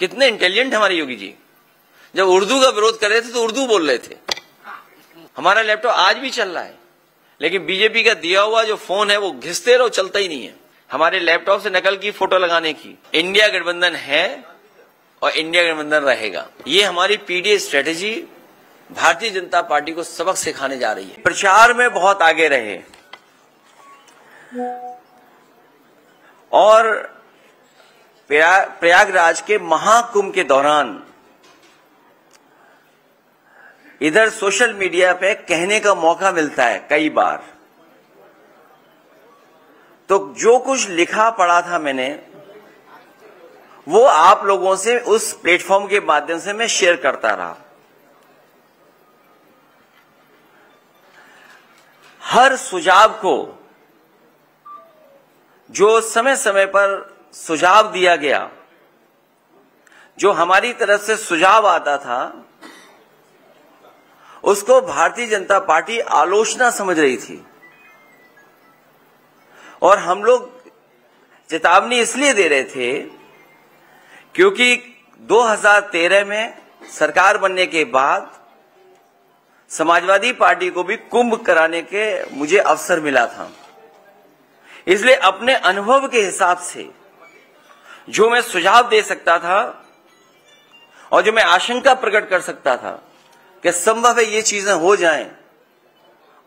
कितने इंटेलिजेंट हमारे योगी जी। जब उर्दू का विरोध कर रहे थे तो उर्दू बोल रहे थे। हमारा लैपटॉप आज भी चल रहा है, लेकिन बीजेपी का दिया हुआ जो फोन है वो घिसते रहो, चलता ही नहीं है। हमारे लैपटॉप से नकल की फोटो लगाने की। इंडिया गठबंधन है और इंडिया गठबंधन रहेगा। ये हमारी PDA strategy Bharatiya Janata party को सबक सिखाने जा रही है। प्रचार में बहुत आगे रहे और प्रयागराज के महाकुंभ के दौरान इधर सोशल मीडिया पे कहने का मौका मिलता है कई बार, तो जो कुछ लिखा पढ़ा था मैंने वो आप लोगों से उस प्लेटफॉर्म के माध्यम से मैं शेयर करता रहा। हर सुझाव को जो समय समय पर सुझाव दिया गया, जो हमारी तरफ से सुझाव आता था, उसको भारतीय जनता पार्टी आलोचना समझ रही थी। और हम लोग चेतावनी इसलिए दे रहे थे क्योंकि 2013 में सरकार बनने के बाद समाजवादी पार्टी को भी कुंभ कराने के मुझे अवसर मिला था। इसलिए अपने अनुभव के हिसाब से जो मैं सुझाव दे सकता था और जो मैं आशंका प्रकट कर सकता था कि संभव है ये चीजें हो जाएं,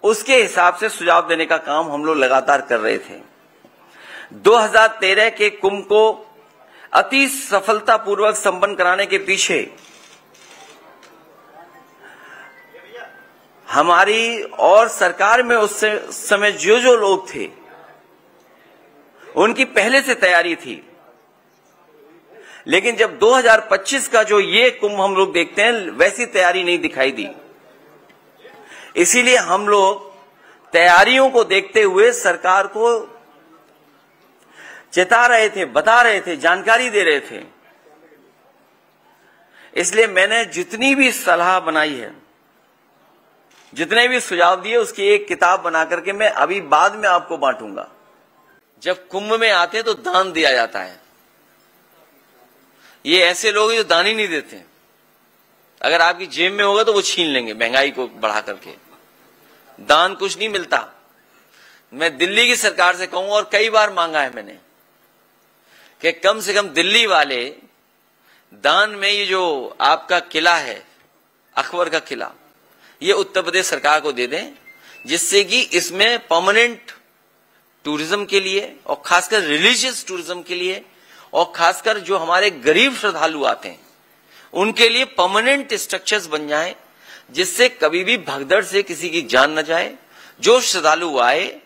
उसके हिसाब से सुझाव देने का काम हम लोग लगातार कर रहे थे। 2013 के कुंभ को अति सफलतापूर्वक संपन्न कराने के पीछे हमारी और सरकार में उस समय जो लोग थे उनकी पहले से तैयारी थी। लेकिन जब 2025 का जो ये कुंभ हम लोग देखते हैं, वैसी तैयारी नहीं दिखाई दी। इसीलिए हम लोग तैयारियों को देखते हुए सरकार को चेता रहे थे, बता रहे थे, जानकारी दे रहे थे। इसलिए मैंने जितनी भी सलाह बनाई है, जितने भी सुझाव दिए, उसकी एक किताब बना करके मैं अभी बाद में आपको बांटूंगा। जब कुंभ में आते हैं तो दान दिया जाता है। ये ऐसे लोग हैं जो दान ही नहीं देते। अगर आपकी जेब में होगा तो वो छीन लेंगे महंगाई को बढ़ा करके। दान कुछ नहीं मिलता। मैं दिल्ली की सरकार से कहूंगा, और कई बार मांगा है मैंने, कि कम से कम दिल्ली वाले दान में ये जो आपका किला है, अकबर का किला, ये उत्तर प्रदेश सरकार को दे दें, जिससे कि इसमें परमानेंट टूरिज्म के लिए और खासकर रिलीजियस टूरिज्म के लिए और खासकर जो हमारे गरीब श्रद्धालु आते हैं उनके लिए परमानेंट स्ट्रक्चर्स बन जाएं, जिससे कभी भी भगदड़ से किसी की जान न जाए। जो श्रद्धालु आए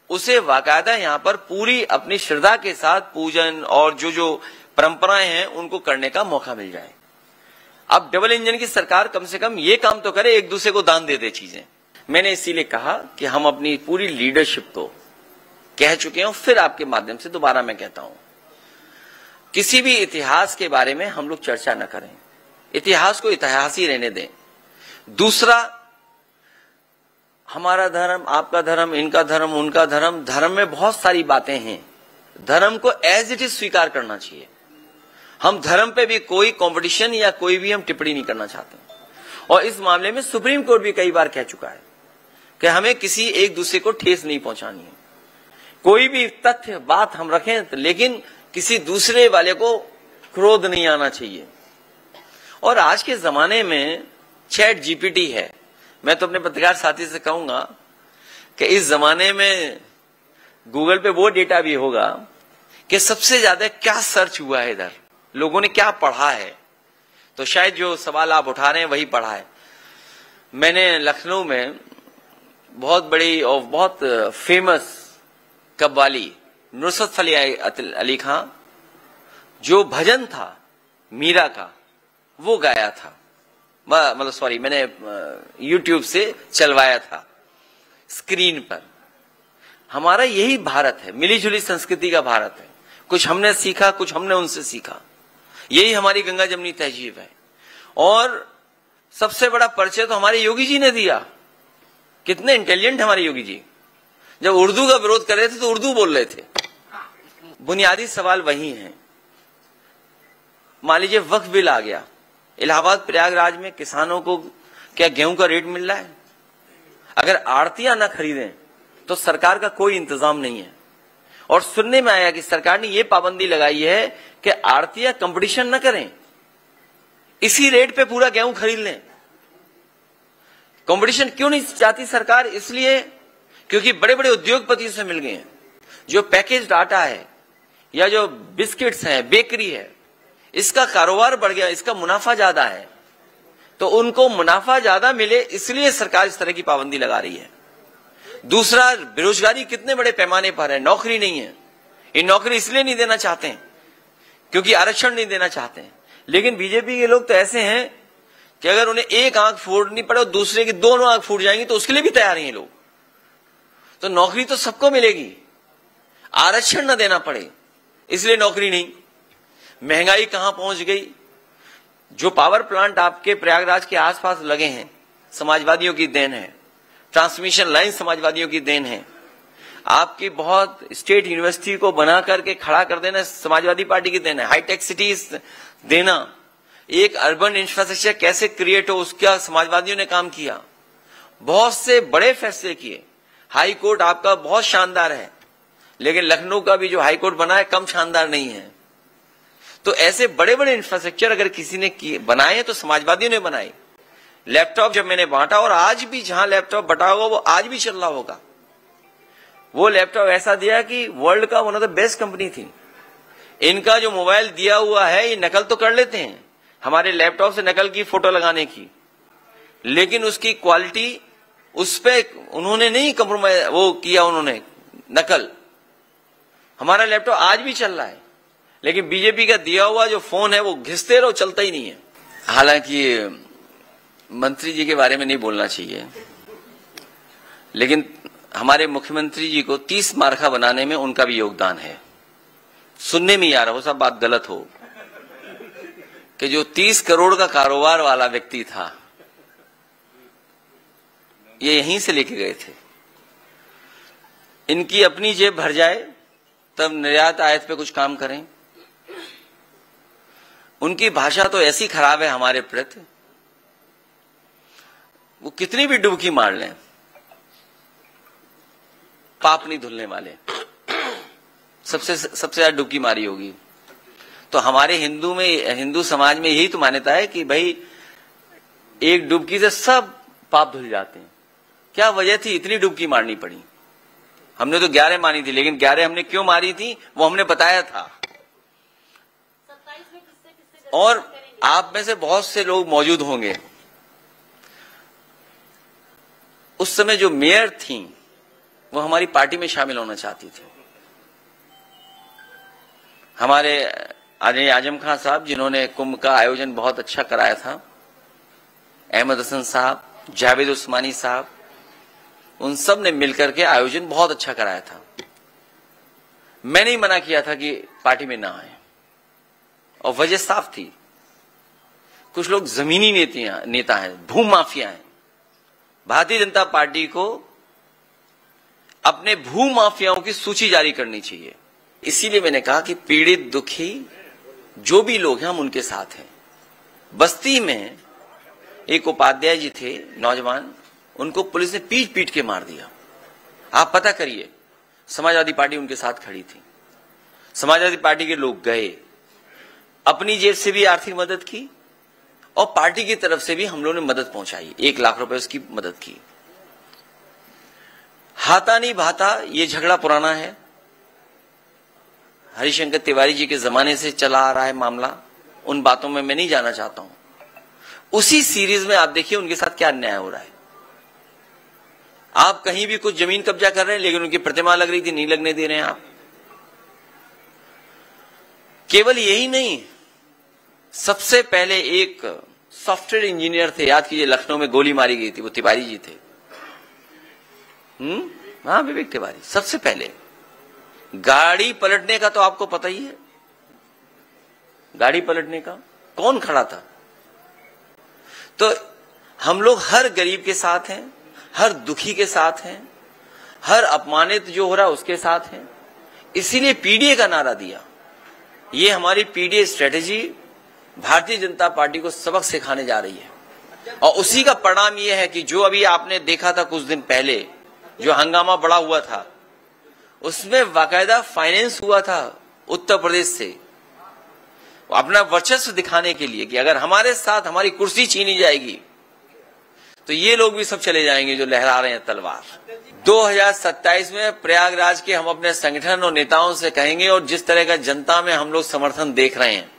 उसे वाकायदा यहां पर पूरी अपनी श्रद्धा के साथ पूजन और जो परंपराएं हैं उनको करने का मौका मिल जाए। अब डबल इंजन की सरकार कम से कम ये काम तो करे, एक दूसरे को दान दे दे चीजें। मैंने इसीलिए कहा कि हम अपनी पूरी लीडरशिप को कह चुके हैं, फिर आपके माध्यम से दोबारा मैं कहता हूं, किसी भी इतिहास के बारे में हम लोग चर्चा न करें। इतिहास को इतिहास ही रहने दें। दूसरा, हमारा धर्म, आपका धर्म, इनका धर्म, उनका धर्म, धर्म में बहुत सारी बातें हैं। धर्म को एज इट इज स्वीकार करना चाहिए। हम धर्म पे भी कोई कंपटीशन या कोई भी हम टिप्पणी नहीं करना चाहते। और इस मामले में सुप्रीम कोर्ट भी कई बार कह चुका है कि हमें किसी एक दूसरे को ठेस नहीं पहुंचानी है। कोई भी तथ्य बात हम रखें, लेकिन किसी दूसरे वाले को क्रोध नहीं आना चाहिए। और आज के जमाने में चैट जीपीटी है। मैं तो अपने पत्रकार साथी से कहूंगा कि इस जमाने में गूगल पे वो डेटा भी होगा कि सबसे ज्यादा क्या सर्च हुआ है, इधर लोगों ने क्या पढ़ा है। तो शायद जो सवाल आप उठा रहे हैं वही पढ़ा है। मैंने लखनऊ में बहुत बड़ी और बहुत फेमस कव्वाली नुसरत फतेह अली खां, जो भजन था मीरा का, वो गाया था। मतलब सॉरी, मैंने YouTube से चलवाया था स्क्रीन पर। हमारा यही भारत है, मिलीजुली संस्कृति का भारत है। कुछ हमने सीखा, कुछ हमने उनसे सीखा। यही हमारी गंगा जमनी तहजीब है। और सबसे बड़ा परिचय तो हमारे योगी जी ने दिया। कितने इंटेलिजेंट हमारे योगी जी। जब उर्दू का विरोध कर रहे थे तो उर्दू बोल रहे थे। बुनियादी सवाल वही है मान लीजिए वक्फ बिल आ गया, इलाहाबाद प्रयागराज में किसानों को क्या गेहूं का रेट मिल रहा है? अगर आड़तियां ना खरीदें तो सरकार का कोई इंतजाम नहीं है। और सुनने में आया कि सरकार ने यह पाबंदी लगाई है कि आड़तियां कंपटीशन न करें, इसी रेट पे पूरा गेहूं खरीद लें। कंपटीशन क्यों नहीं चाहती सरकार? इसलिए क्योंकि बड़े बड़े उद्योगपतियों से मिल गए हैं। जो पैकेज आटा है या जो बिस्किट्स हैं, बेकरी है, इसका कारोबार बढ़ गया, इसका मुनाफा ज्यादा है, तो उनको मुनाफा ज्यादा मिले इसलिए सरकार इस तरह की पाबंदी लगा रही है। दूसरा, बेरोजगारी कितने बड़े पैमाने पर है, नौकरी नहीं है। ये नौकरी इसलिए नहीं देना चाहते हैं क्योंकि आरक्षण नहीं देना चाहते हैं। लेकिन बीजेपी के लोग तो ऐसे हैं कि अगर उन्हें एक आंख फोड़नी पड़े और दूसरे की दोनों आंख फूट जाएंगी तो उसके लिए भी तैयार हैं ये लोग। तो नौकरी तो सबको मिलेगी, आरक्षण न देना पड़े इसलिए नौकरी नहीं। महंगाई कहां पहुंच गई? जो पावर प्लांट आपके प्रयागराज के आसपास लगे हैं समाजवादियों की देन है, ट्रांसमिशन लाइन समाजवादियों की देन है। आपकी बहुत स्टेट यूनिवर्सिटी को बना करके खड़ा कर देना समाजवादी पार्टी की देन है। हाईटेक सिटीज देना, एक अर्बन इंफ्रास्ट्रक्चर कैसे क्रिएट हो उसका समाजवादियों ने काम किया। बहुत से बड़े फैसले किए। हाई कोर्ट आपका बहुत शानदार है, लेकिन लखनऊ का भी जो हाई कोर्ट बना है कम शानदार नहीं है। तो ऐसे बड़े बड़े इंफ्रास्ट्रक्चर अगर किसी ने बनाए तो समाजवादियों ने बनाए। लैपटॉप जब मैंने बांटा, और आज भी जहां लैपटॉप बटा होगा वो आज भी चल रहा होगा। वो लैपटॉप ऐसा दिया कि वर्ल्ड का one of the best company थी। इनका जो मोबाइल दिया हुआ है ये नकल तो कर लेते हैं, हमारे लैपटॉप से नकल की फोटो लगाने की, लेकिन उसकी क्वालिटी उस पे उन्होंने नहीं कंप्रोमाइज वो किया, उन्होंने नकल। हमारा लैपटॉप आज भी चल रहा है, लेकिन बीजेपी का दिया हुआ जो फोन है वो घिसते रहो, चलता ही नहीं है। हालांकि मंत्री जी के बारे में नहीं बोलना चाहिए, लेकिन हमारे मुख्यमंत्री जी को 30 मार्का बनाने में उनका भी योगदान है। सुनने में ही आ रहा हो, सब बात गलत हो, कि जो 30 करोड़ का कारोबार वाला व्यक्ति था ये यहीं से लेके गए थे। इनकी अपनी जेब भर जाए तब निर्यात आयात पे कुछ काम करें। उनकी भाषा तो ऐसी खराब है हमारे प्रति, वो कितनी भी डुबकी मार लें पाप नहीं धुलने वाले। सबसे ज्यादा डुबकी मारी होगी। तो हमारे हिंदू समाज में यही तो मान्यता है कि भाई एक डुबकी से सब पाप धुल जाते हैं। क्या वजह थी इतनी डुबकी मारनी पड़ी? हमने तो 11 मारी थी, लेकिन 11 हमने क्यों मारी थी वो हमने बताया था। और आप में से बहुत से लोग मौजूद होंगे, उस समय जो मेयर थी वो हमारी पार्टी में शामिल होना चाहती थी। हमारे आदरणीय आजम खान साहब, जिन्होंने कुंभ का आयोजन बहुत अच्छा कराया था, अहमद हसन साहब, जावेद उस्मानी साहब, उन सब ने मिलकर के आयोजन बहुत अच्छा कराया था। मैंने ही मना किया था कि पार्टी में ना आए, और वजह साफ थी। कुछ लोग जमीनी नेता हैं, भू माफिया हैं। भारतीय जनता पार्टी को अपने भू माफियाओं की सूची जारी करनी चाहिए। इसीलिए मैंने कहा कि पीड़ित, दुखी जो भी लोग हैं हम उनके साथ हैं। बस्ती में एक उपाध्याय जी थे, नौजवान, उनको पुलिस ने पीट पीट के मार दिया। आप पता करिए, समाजवादी पार्टी उनके साथ खड़ी थी। समाजवादी पार्टी के लोग गए, अपनी जेब से भी आर्थिक मदद की और पार्टी की तरफ से भी हम लोगों ने मदद पहुंचाई, 1 लाख रुपए उसकी मदद की। हाथा नहीं भाता, ये झगड़ा पुराना है, हरिशंकर तिवारी जी के जमाने से चला आ रहा है मामला। उन बातों में मैं नहीं जाना चाहता हूं। उसी सीरीज में आप देखिए उनके साथ क्या अन्याय हो रहा है। आप कहीं भी कुछ जमीन कब्जा कर रहे हैं, लेकिन उनकी प्रतिमा लग रही थी, नहीं लगने दे रहे हैं आप। केवल यही नहीं, सबसे पहले एक सॉफ्टवेयर इंजीनियर थे, याद कीजिए, लखनऊ में गोली मारी गई थी, वो तिवारी जी थे। हाँ, विवेक तिवारी। सबसे पहले गाड़ी पलटने का तो आपको पता ही है, गाड़ी पलटने का कौन खड़ा था। तो हम लोग हर गरीब के साथ हैं, हर दुखी के साथ हैं, हर अपमानित जो हो रहा है उसके साथ हैं। इसीलिए पीडीए का नारा दिया। ये हमारी PDA strategy Bharatiya Janata party को सबक सिखाने जा रही है। और उसी का परिणाम यह है कि जो अभी आपने देखा था कुछ दिन पहले, जो हंगामा बड़ा हुआ था, उसमें बाकायदा फाइनेंस हुआ था उत्तर प्रदेश से, अपना वर्चस्व दिखाने के लिए कि अगर हमारे साथ हमारी कुर्सी छीनी जाएगी तो ये लोग भी सब चले जाएंगे जो लहरा रहे हैं तलवार। 2027 में प्रयागराज के हम अपने संगठन और नेताओं से कहेंगे, और जिस तरह का जनता में हम लोग समर्थन देख रहे हैं,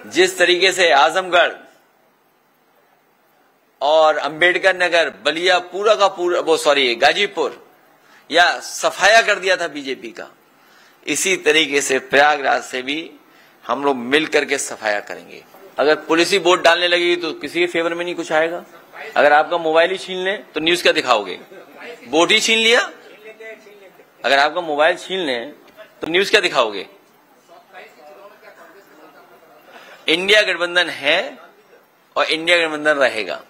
जिस तरीके से आजमगढ़ और अंबेडकर नगर, बलिया, पूरा का पूरा गाजीपुर या सफाया कर दिया था बीजेपी का, इसी तरीके से प्रयागराज से भी हम लोग मिल करके सफाया करेंगे। अगर पुलिस ही वोट डालने लगेगी तो किसी के फेवर में नहीं कुछ आएगा। अगर आपका मोबाइल ही छीन ले तो न्यूज क्या दिखाओगे? वोट ही छीन लिया, अगर आपका मोबाइल छीन ले तो न्यूज क्या दिखाओगे? इंडिया गठबंधन है और इंडिया गठबंधन रहेगा।